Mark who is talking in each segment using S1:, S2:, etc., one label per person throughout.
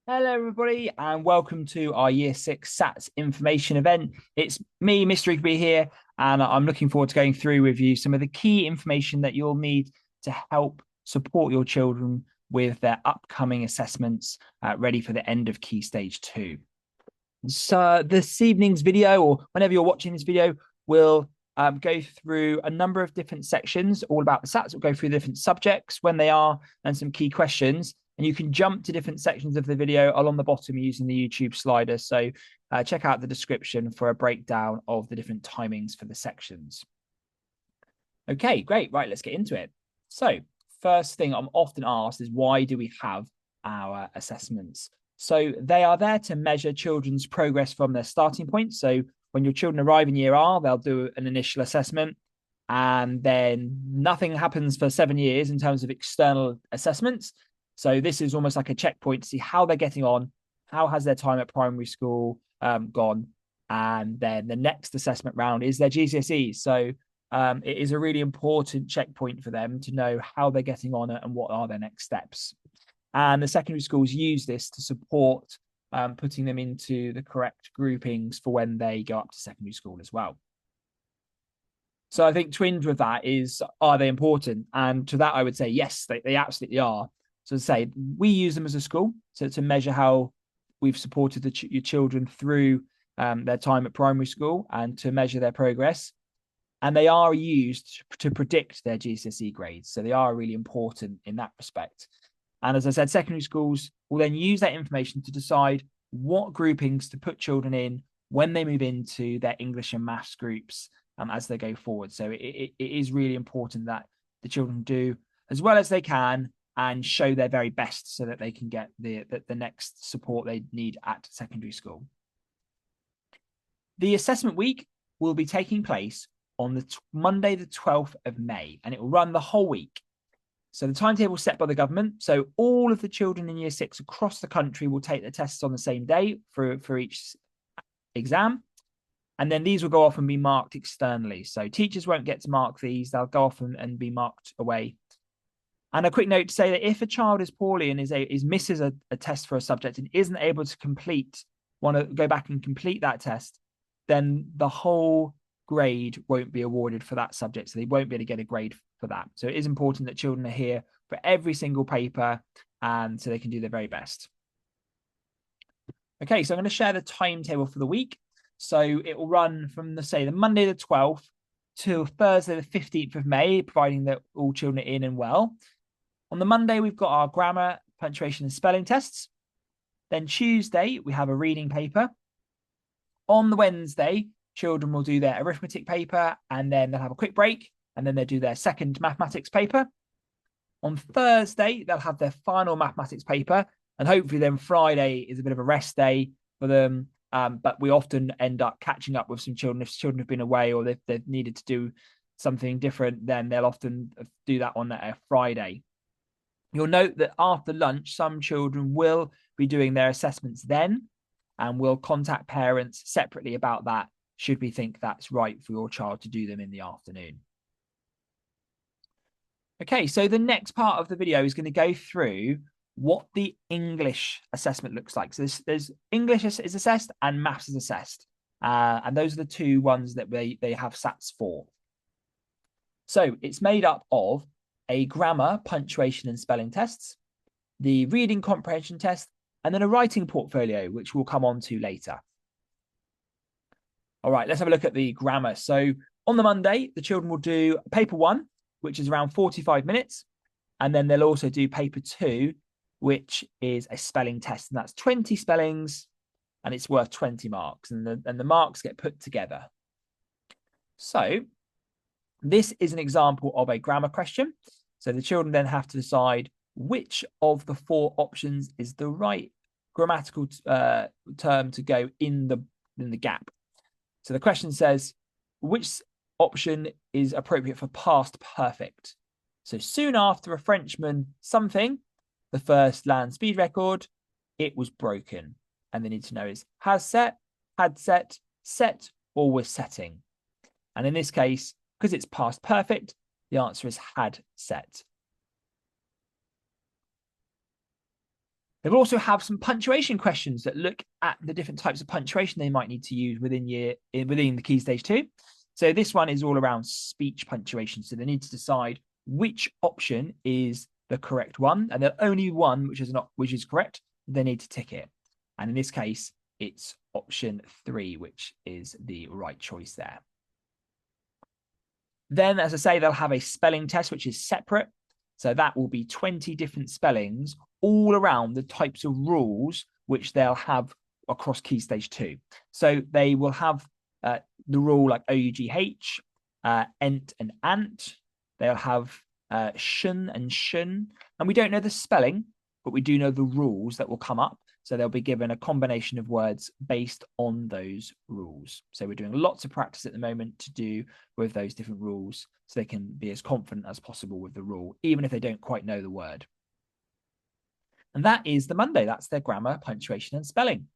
S1: Hello, everybody, and welcome to our Year 6 SATs information event. It's me, Mr. Igby here, and I'm looking forward to going through with you some of the key information that you'll need to help support your children with their upcoming assessments ready for the end of Key Stage 2. So this evening's video, or whenever you're watching this video, will go through a number of different sections all about the SATs. We'll go through the different subjects, when they are, and some key questions. And you can jump to different sections of the video along the bottom using the YouTube slider. So check out the description for a breakdown of the different timings for the sections. Okay, great. Right, let's get into it. So first thing I'm often asked is, why do we have our assessments? So they are there to measure children's progress from their starting point. So when your children arrive in year R, they'll do an initial assessment, and then nothing happens for 7 years in terms of external assessments. So this is almost like a checkpoint to see how they're getting on, how has their time at primary school gone, and then the next assessment round is their GCSEs. So it is a really important checkpoint for them to know how they're getting on and what are their next steps. And the secondary schools use this to support putting them into the correct groupings for when they go up to secondary school as well. So I think twinned with that is, are they important? And to that, I would say, yes, they absolutely are. So to say, we use them as a school to measure how we've supported your children through their time at primary school and to measure their progress. And they are used to predict their GCSE grades. So they are really important in that respect. And as I said, secondary schools will then use that information to decide what groupings to put children in when they move into their English and maths groups as they go forward. So it is really important that the children do as well as they can and show their very best so that they can get the next support they need at secondary school. The assessment week will be taking place on the Monday, the 12th of May, and it will run the whole week. So the timetable set by the government. So all of the children in year 6 across the country will take their tests on the same day for each exam. And then these will go off and be marked externally. So teachers won't get to mark these. They'll go off and be marked away. And a quick note to say that if a child is poorly and misses a test for a subject and isn't able to want to go back and complete that test, then the whole grade won't be awarded for that subject. So they won't be able to get a grade for that. So it is important that children are here for every single paper and so they can do their very best. Okay, so I'm going to share the timetable for the week. So it will run from the Monday the 12th to Thursday the 15th of May, providing that all children are in and well. On the Monday, we've got our grammar, punctuation, and spelling tests. Then Tuesday, we have a reading paper. On the Wednesday, children will do their arithmetic paper, and then they'll have a quick break, and then they'll do their second mathematics paper. On Thursday, they'll have their final mathematics paper, and hopefully then Friday is a bit of a rest day for them. But we often end up catching up with some children. If children have been away or they've needed to do something different, then they'll often do that on a Friday. You'll note that after lunch, some children will be doing their assessments then, and we'll contact parents separately about that should we think that's right for your child to do them in the afternoon. Okay, so the next part of the video is going to go through what the English assessment looks like. So there's English is assessed and maths is assessed. And those are the two ones that they have SATs for. So it's made up of a grammar, punctuation, and spelling tests, the reading comprehension test, and then a writing portfolio, which we'll come on to later. All right, let's have a look at the grammar. So on the Monday, the children will do paper 1, which is around 45 minutes. And then they'll also do paper 2, which is a spelling test. And that's 20 spellings, and it's worth 20 marks. And the marks get put together. So this is an example of a grammar question. So the children then have to decide which of the 4 options is the right grammatical term to go in the gap. So the question says, which option is appropriate for past perfect? So soon after a Frenchman something, the first land speed record, it was broken. And they need to know is has set, had set, set, or was setting. And in this case, because it's past perfect, the answer is had set. They'll also have some punctuation questions that look at the different types of punctuation they might need to use within the Key Stage 2. So this one is all around speech punctuation. So they need to decide which option is the correct one, and there's only one which is correct. They need to tick it. And in this case, it's option 3, which is the right choice there. Then, as I say, they'll have a spelling test, which is separate. So that will be 20 different spellings all around the types of rules which they'll have across Key Stage 2. So they will have the rule like OUGH, ent and ant. They'll have shun and shun. And we don't know the spelling, but we do know the rules that will come up. So they'll be given a combination of words based on those rules. So we're doing lots of practice at the moment to do with those different rules so they can be as confident as possible with the rule, even if they don't quite know the word. And that is the Monday. That's their grammar, punctuation, and spelling.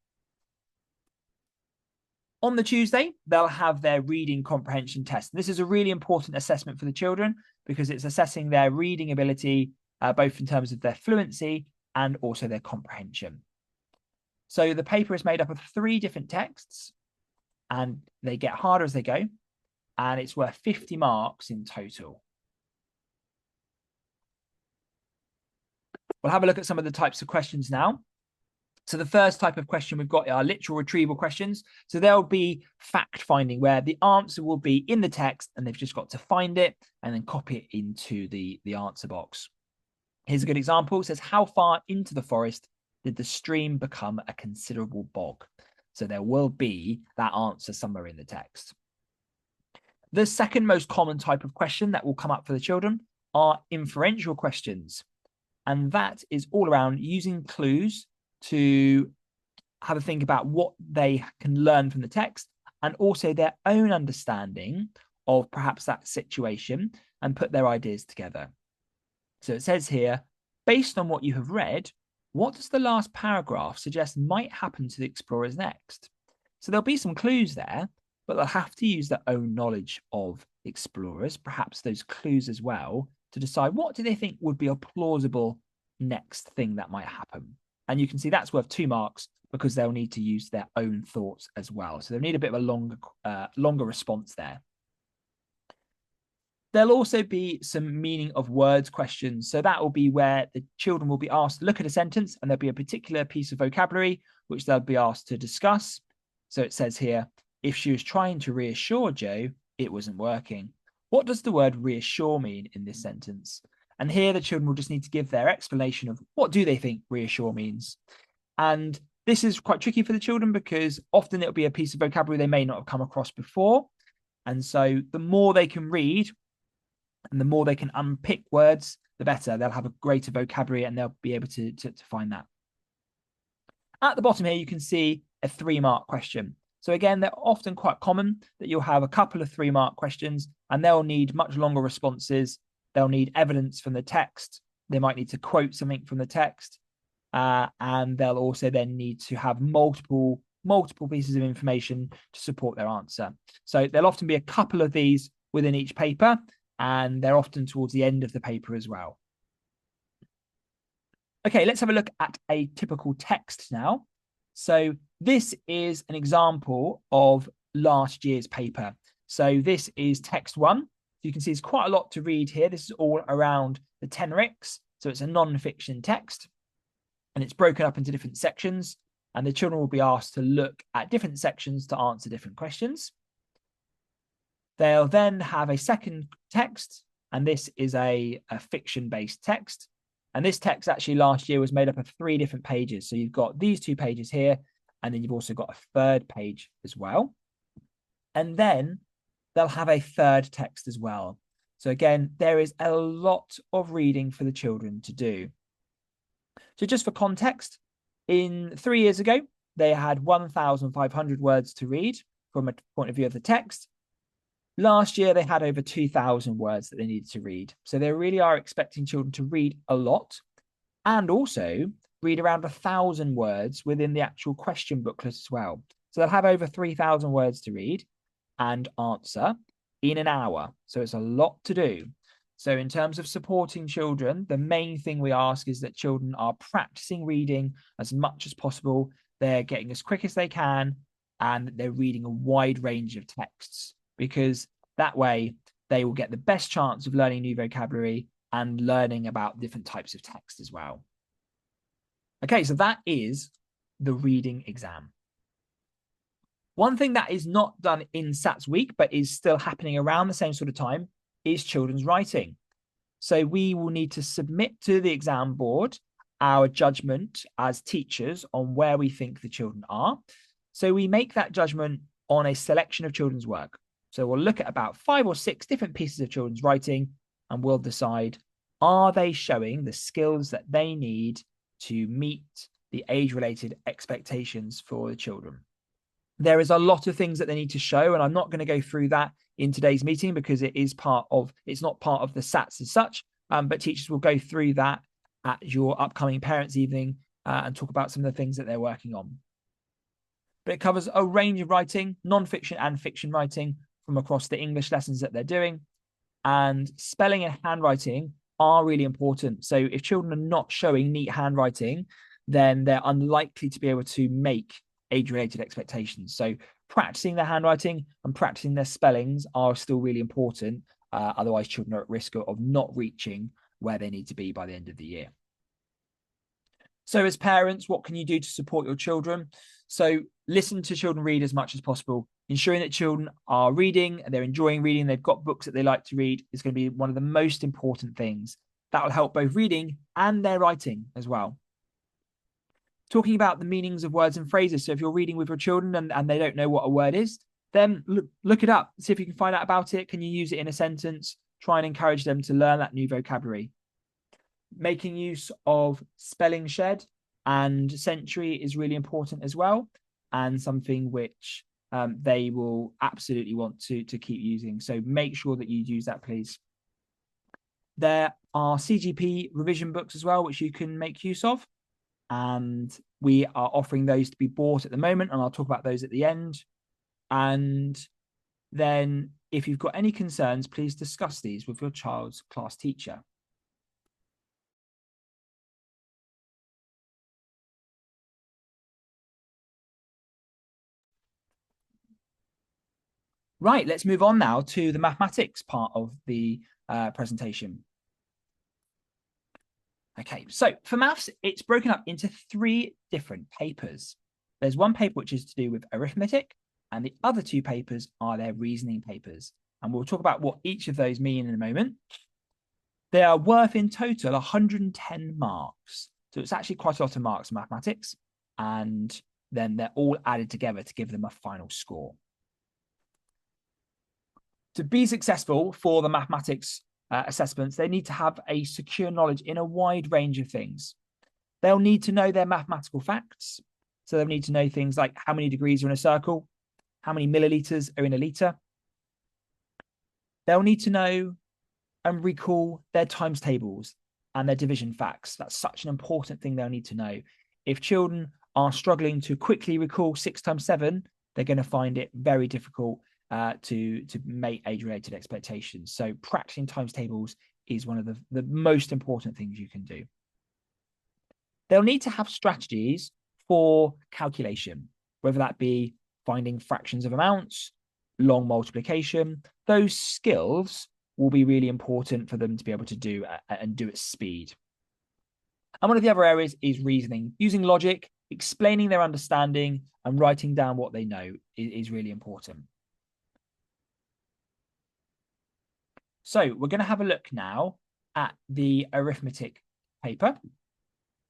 S1: On the Tuesday, they'll have their reading comprehension test. This is a really important assessment for the children because it's assessing their reading ability, both in terms of their fluency and also their comprehension. So the paper is made up of 3 different texts and they get harder as they go, and it's worth 50 marks in total. We'll have a look at some of the types of questions now. So the first type of question we've got are literal retrieval questions. So there'll be fact finding where the answer will be in the text and they've just got to find it and then copy it into the answer box. Here's a good example. It says, how far into the forest did the stream become a considerable bog? So there will be that answer somewhere in the text. The second most common type of question that will come up for the children are inferential questions. And that is all around using clues to have a think about what they can learn from the text and also their own understanding of perhaps that situation and put their ideas together. So it says here, based on what you have read, what does the last paragraph suggest might happen to the explorers next? So there'll be some clues there, but they'll have to use their own knowledge of explorers, perhaps those clues as well, to decide what do they think would be a plausible next thing that might happen. And you can see that's worth 2 marks because they'll need to use their own thoughts as well. So they'll need a bit of a longer response there. There'll also be some meaning of words questions. So that will be where the children will be asked to look at a sentence and there'll be a particular piece of vocabulary which they'll be asked to discuss. So it says here, if she was trying to reassure Joe, it wasn't working. What does the word reassure mean in this sentence? And here the children will just need to give their explanation of what do they think reassure means. And this is quite tricky for the children because often it'll be a piece of vocabulary they may not have come across before. And so the more they can read and the more they can unpick words, the better. They'll have a greater vocabulary and they'll be able to find that. At the bottom here, you can see a 3-mark question. So again, they're often quite common that you'll have a couple of 3-mark questions and they'll need much longer responses. They'll need evidence from the text. They might need to quote something from the text. And they'll also then need to have multiple pieces of information to support their answer. So there'll often be a couple of these within each paper, and they're often towards the end of the paper as well. Okay, let's have a look at a typical text now. So this is an example of last year's paper. So this is text 1. You can see it's quite a lot to read here. This is all around the Tenerics. So it's a non-fiction text and it's broken up into different sections. And the children will be asked to look at different sections to answer different questions. They'll then have a second text, and this is a fiction-based text. And this text actually last year was made up of 3 different pages. So you've got these 2 pages here, and then you've also got a 3rd page as well. And then they'll have a 3rd text as well. So again, there is a lot of reading for the children to do. So just for context, 3 years ago, they had 1,500 words to read from a point of view of the text. Last year, they had over 2,000 words that they needed to read. So they really are expecting children to read a lot and also read around 1,000 words within the actual question booklet as well. So they'll have over 3,000 words to read and answer in an hour. So it's a lot to do. So in terms of supporting children, the main thing we ask is that children are practicing reading as much as possible. They're getting as quick as they can, and they're reading a wide range of texts, because that way they will get the best chance of learning new vocabulary and learning about different types of text as well. Okay, so that is the reading exam. One thing that is not done in SATS week, but is still happening around the same sort of time, is children's writing. So we will need to submit to the exam board our judgment as teachers on where we think the children are. So we make that judgment on a selection of children's work. So we'll look at about 5 or 6 different pieces of children's writing, and we'll decide, are they showing the skills that they need to meet the age-related expectations for the children? There is a lot of things that they need to show, and I'm not going to go through that in today's meeting because it's not part of the SATs as such, but teachers will go through that at your upcoming parents' evening and talk about some of the things that they're working on. But it covers a range of writing, non-fiction and fiction writing from across the English lessons that they're doing. And spelling and handwriting are really important. So if children are not showing neat handwriting, then they're unlikely to be able to make age-related expectations. So practicing their handwriting and practicing their spellings are still really important. Otherwise, children are at risk of not reaching where they need to be by the end of the year. So as parents, what can you do to support your children? So listen to children read as much as possible. Ensuring that children are reading, they're enjoying reading, they've got books that they like to read is going to be one of the most important things. That will help both reading and their writing as well. Talking about the meanings of words and phrases. So if you're reading with your children and they don't know what a word is, then look it up. See if you can find out about it. Can you use it in a sentence? Try and encourage them to learn that new vocabulary. Making use of spelling shed and century is really important as well, and something which they will absolutely want to keep using. So make sure that you use that, please. There are CGP revision books as well, which you can make use of. And we are offering those to be bought at the moment, and I'll talk about those at the end. And then if you've got any concerns, please discuss these with your child's class teacher. Right, let's move on now to the mathematics part of the presentation. Okay, so for maths, it's broken up into 3 different papers. There's one paper which is to do with arithmetic, and the other 2 papers are their reasoning papers. And we'll talk about what each of those mean in a moment. They are worth in total 110 marks. So it's actually quite a lot of marks in mathematics. And then they're all added together to give them a final score. To be successful for the mathematics assessments, they need to have a secure knowledge in a wide range of things. They'll need to know their mathematical facts. So they'll need to know things like how many degrees are in a circle, how many milliliters are in a liter. They'll need to know and recall their times tables and their division facts. That's such an important thing they'll need to know. If children are struggling to quickly recall 6 times 7, they're going to find it very difficult to make age-related expectations. So practicing times tables is one of the most important things you can do. They'll need to have strategies for calculation, whether that be finding fractions of amounts, long multiplication. Those skills will be really important for them to be able to do and do at speed. And one of the other areas is reasoning. Using logic, explaining their understanding and writing down what they know is really important. So we're going to have a look now at the arithmetic paper.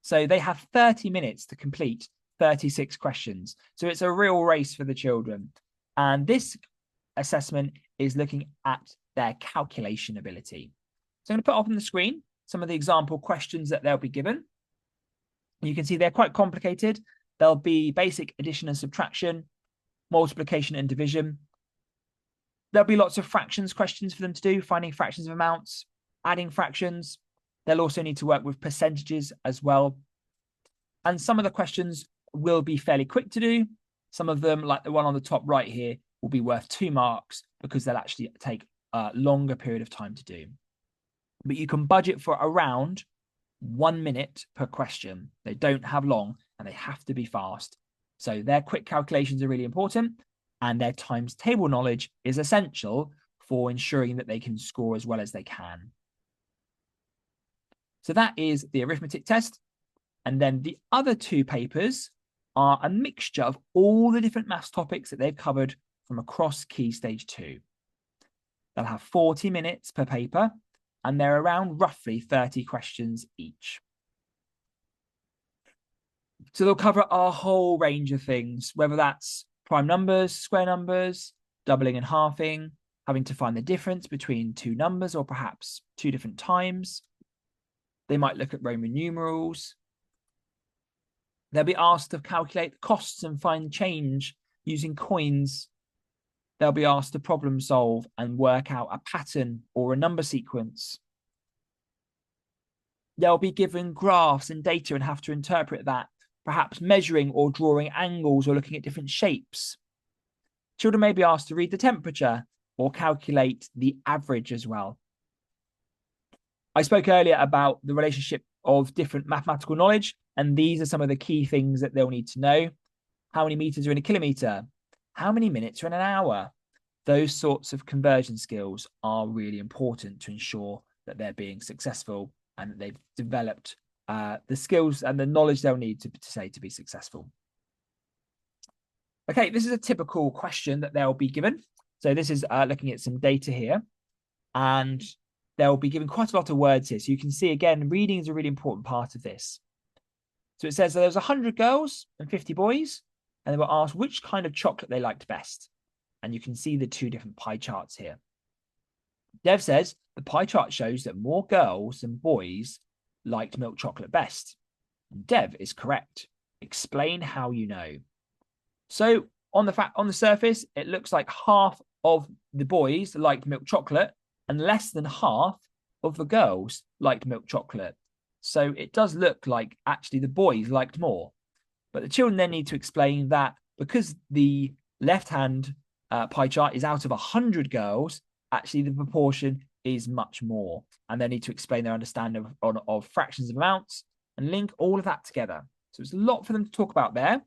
S1: So they have 30 minutes to complete 36 questions. So it's a real race for the children. And this assessment is looking at their calculation ability. So I'm going to put up on the screen some of the example questions that they'll be given. You can see they're quite complicated. There'll be basic addition and subtraction, multiplication and division. There'll be lots of fractions questions for them to do, finding fractions of amounts, adding fractions. They'll also need to work with percentages as well. And some of the questions will be fairly quick to do. Some of them, like the one on the top right here, will be worth 2 marks because they'll actually take a longer period of time to do. but you can budget for around 1 minute per question. They don't have long and they have to be fast. So their quick calculations are really important, and their times table knowledge is essential for ensuring that they can score as well as they can. So that is the arithmetic test. And then the other two papers are a mixture of all the different maths topics that they've covered from across Key Stage 2. They'll have 40 minutes per paper, and they're around roughly 30 questions each. So they'll cover a whole range of things, whether that's prime numbers, square numbers, doubling and halving, having to find the difference between two numbers or perhaps two different times. They might look at Roman numerals. They'll be asked to calculate the costs and find change using coins. They'll be asked to problem solve and work out a pattern or a number sequence. They'll be given graphs and data and have to interpret that, perhaps measuring or drawing angles or looking at different shapes. Children may be asked to read the temperature or calculate the average as well. I spoke earlier about the relationship of different mathematical knowledge, and these are some of the key things that they'll need to know. How many meters are in a kilometer? How many minutes are in an hour? Those sorts of conversion skills are really important to ensure that they're being successful and that they've developed the skills and the knowledge they'll need to be successful. Okay, this is a typical question that they'll be given. So this is looking at some data here, and they'll be given quite a lot of words here. So you can see, again, reading is a really important part of this. So it says that there was 100 girls and 50 boys, and they were asked which kind of chocolate they liked best. And you can see the two different pie charts here. Dev says the pie chart shows that more girls than boys liked milk chocolate best. Dev is correct. Explain how you know. So on the surface, it looks like half of the boys liked milk chocolate and less than half of the girls liked milk chocolate. So it does look like actually the boys liked more. But the children then need to explain that because the left-hand pie chart is out of 100 girls, actually the proportion is much more. And they need to explain their understanding of fractions of amounts and link all of that together. So it's a lot for them to talk about there.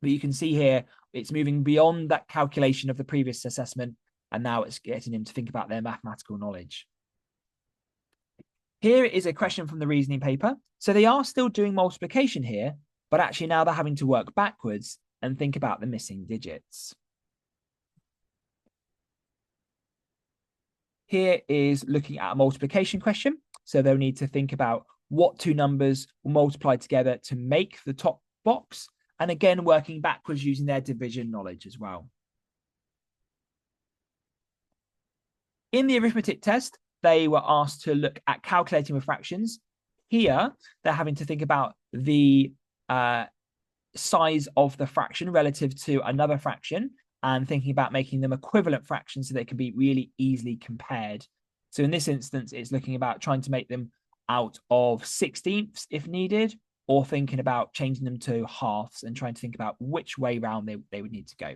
S1: But you can see here, it's moving beyond that calculation of the previous assessment, and now it's getting them to think about their mathematical knowledge. Here is a question from the reasoning paper. So they are still doing multiplication here, but actually now they're having to work backwards and think about the missing digits. Here is looking at a multiplication question. So they'll need to think about what two numbers will multiply together to make the top box. And again, working backwards using their division knowledge as well. In the arithmetic test, they were asked to look at calculating with fractions. Here, they're having to think about the size of the fraction relative to another fraction and thinking about making them equivalent fractions so they can be really easily compared. So in this instance, it's looking about trying to make them out of 16ths if needed, or thinking about changing them to halves and trying to think about which way round they would need to go.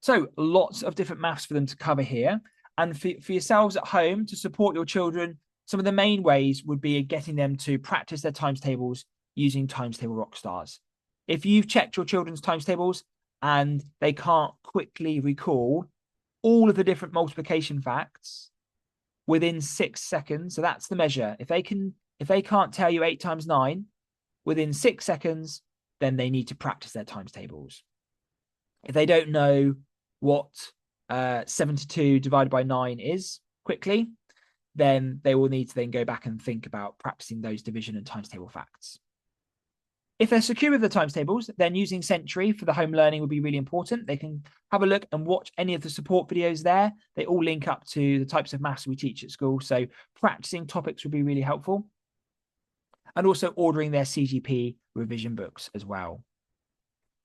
S1: So lots of different maths for them to cover here. And for yourselves at home to support your children, some of the main ways would be getting them to practice their times tables using Times Table Rockstars. If you've checked your children's times tables and they can't quickly recall all of the different multiplication facts within 6 seconds, so that's the measure. If they can't tell you 8 times 9 within 6 seconds, then they need to practice their times tables. If they don't know what 72 divided by 9 is quickly, then they will need to then go back and think about practicing those division and times table facts. If they're secure with the times tables, then using Century for the home learning would be really important. They can have a look and watch any of the support videos there. They all link up to the types of maths we teach at school. So practicing topics would be really helpful. And also ordering their CGP revision books as well.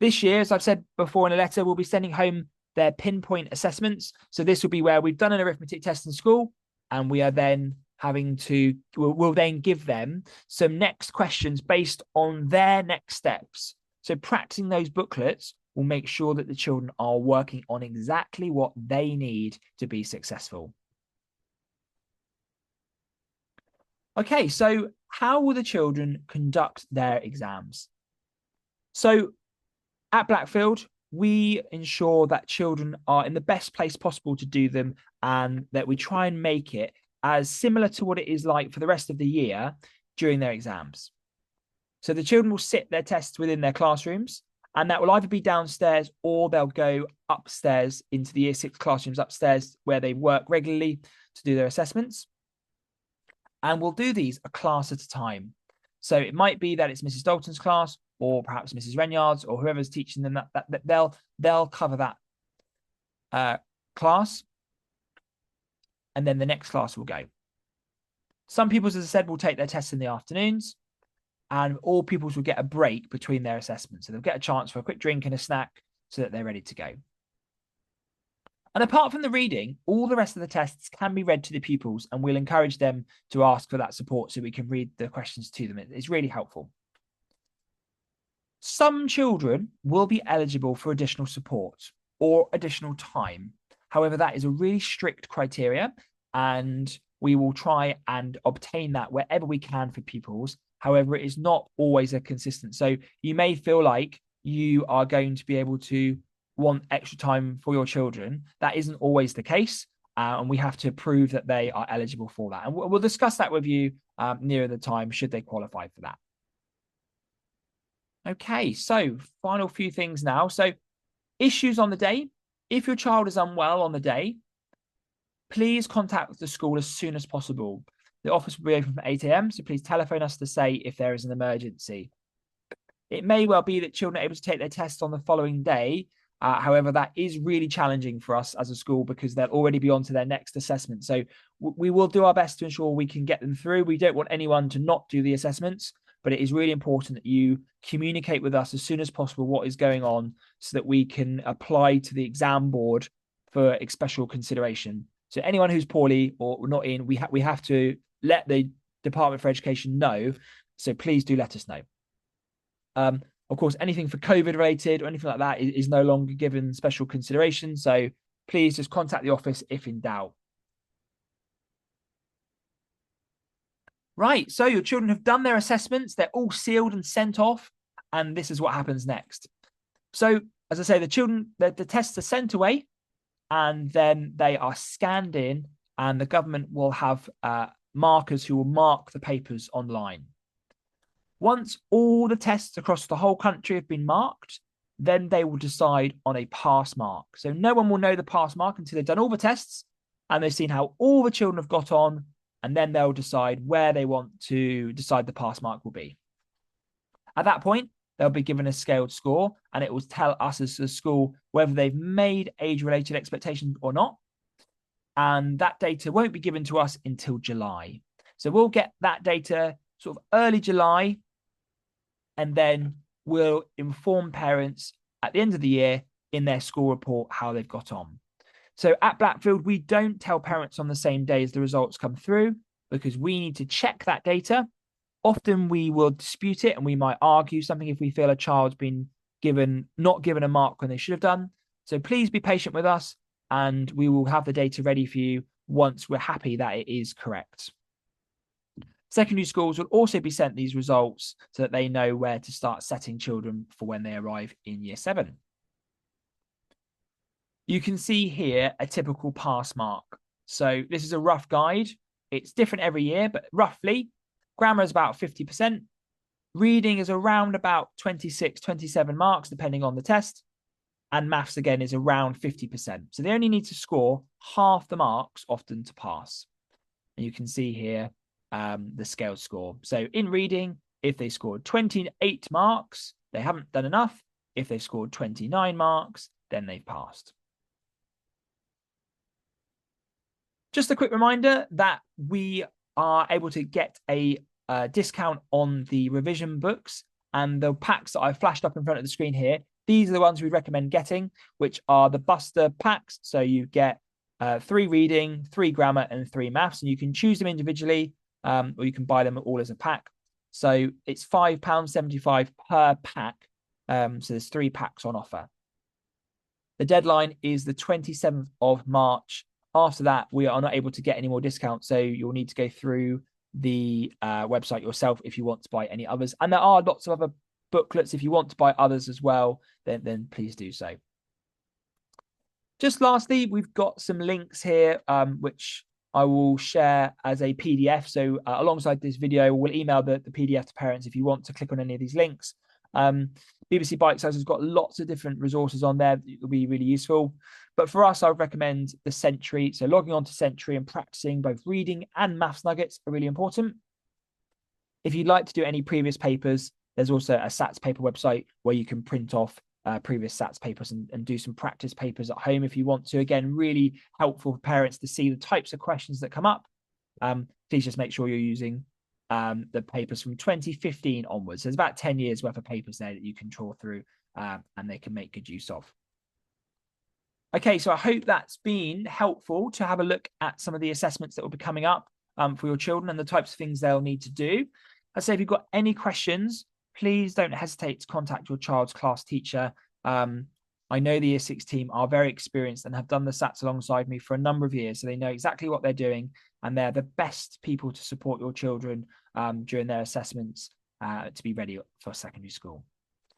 S1: This year, as I've said before in a letter, we'll be sending home their pinpoint assessments. So this will be where we've done an arithmetic test in school, and we are then we'll then give them some next questions based on their next steps. So practicing those booklets will make sure that the children are working on exactly what they need to be successful. Okay, so how will the children conduct their exams? So at Blackfield, we ensure that children are in the best place possible to do them, and that we try and make it as similar to what it is like for the rest of the year during their exams. So the children will sit their tests within their classrooms, and that will either be downstairs or they'll go upstairs into the year six classrooms upstairs where they work regularly to do their assessments. And we'll do these a class at a time. So it might be that it's Mrs. Dalton's class, or perhaps Mrs. Renyard's, or whoever's teaching them that they'll cover that class, and then the next class will go. Some pupils, as I said, will take their tests in the afternoons, and all pupils will get a break between their assessments. So they'll get a chance for a quick drink and a snack so that they're ready to go. And apart from the reading, all the rest of the tests can be read to the pupils, and we'll encourage them to ask for that support so we can read the questions to them. It's really helpful. Some children will be eligible for additional support or additional time. However, that is a really strict criteria, and we will try and obtain that wherever we can for pupils. However, it is not always a consistent. So you may feel like you are going to be able to want extra time for your children. That isn't always the case, and we have to prove that they are eligible for that. And we'll discuss that with you nearer the time should they qualify for that. Okay, so final few things now. So issues on the day. If your child is unwell on the day, please contact the school as soon as possible. The office will be open from 8 a.m, so please telephone us to say if there is an emergency. It may well be that children are able to take their tests on the following day. However, that is really challenging for us as a school because they'll already be on to their next assessment. So we will do our best to ensure we can get them through. We don't want anyone to not do the assessments, but it is really important that you communicate with us as soon as possible what is going on so that we can apply to the exam board for special consideration. So anyone who's poorly or not in, we have to let the Department for Education know. So please do let us know. Of course, anything for COVID related or anything like that is no longer given special consideration. So please just contact the office if in doubt. Right, so your children have done their assessments. They're all sealed and sent off. And this is what happens next. So, as I say, the tests are sent away, and then they are scanned in, and the government will have markers who will mark the papers online. Once all the tests across the whole country have been marked, then they will decide on a pass mark. So no one will know the pass mark until they've done all the tests and they've seen how all the children have got on, and then they'll decide where they want to decide the pass mark will be. At that point, they'll be given a scaled score, and it will tell us as a school whether they've made age-related expectations or not. And that data won't be given to us until July. So we'll get that data sort of early July, and then we'll inform parents at the end of the year in their school report how they've got on. So at Blackfield, we don't tell parents on the same day as the results come through because we need to check that data. Often we will dispute it and we might argue something if we feel a child's been not given a mark when they should have done. So please be patient with us, and we will have the data ready for you once we're happy that it is correct. Secondary schools will also be sent these results so that they know where to start setting children for when they arrive in year 7. You can see here a typical pass mark. So this is a rough guide. It's different every year, but roughly grammar is about 50%. Reading is around about 26, 27 marks, depending on the test. And maths, again, is around 50%. So they only need to score half the marks often to pass. And you can see here the scaled score. So in reading, if they scored 28 marks, they haven't done enough. If they've scored 29 marks, then they've passed. Just a quick reminder that we are able to get a discount on the revision books, and the packs that I've flashed up in front of the screen here. These are the ones we recommend getting, which are the Buster packs. So you get 3 reading, 3 grammar, and 3 maths, and you can choose them individually, or you can buy them all as a pack. So it's £5.75 per pack. So there's 3 packs on offer. The deadline is the 27th of March. After that, we are not able to get any more discounts. So you'll need to go through the website yourself if you want to buy any others. And there are lots of other booklets. If you want to buy others as well, then please do so. Just lastly, we've got some links here, which I will share as a PDF. So alongside this video, we'll email the PDF to parents if you want to click on any of these links. BBC Bite Size has got lots of different resources on there that will be really useful. But for us, I would recommend the Sentry. So logging on to Sentry and practicing both reading and maths nuggets are really important. If you'd like to do any previous papers, there's also a SATS paper website where you can print off previous SATS papers and do some practice papers at home if you want to. Again, really helpful for parents to see the types of questions that come up. Please just make sure you're using the papers from 2015 onwards. There's about 10 years worth of papers there that you can trawl through and they can make good use of. Okay, so I hope that's been helpful to have a look at some of the assessments that will be coming up for your children and the types of things they'll need to do. I say if you've got any questions, please don't hesitate to contact your child's class teacher. I know the Year 6 team are very experienced and have done the SATs alongside me for a number of years, so they know exactly what they're doing, and they're the best people to support your children during their assessments to be ready for secondary school.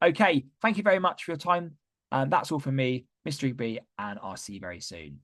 S1: Okay, thank you very much for your time. That's all from me, Mr. Igby, and I'll see you very soon.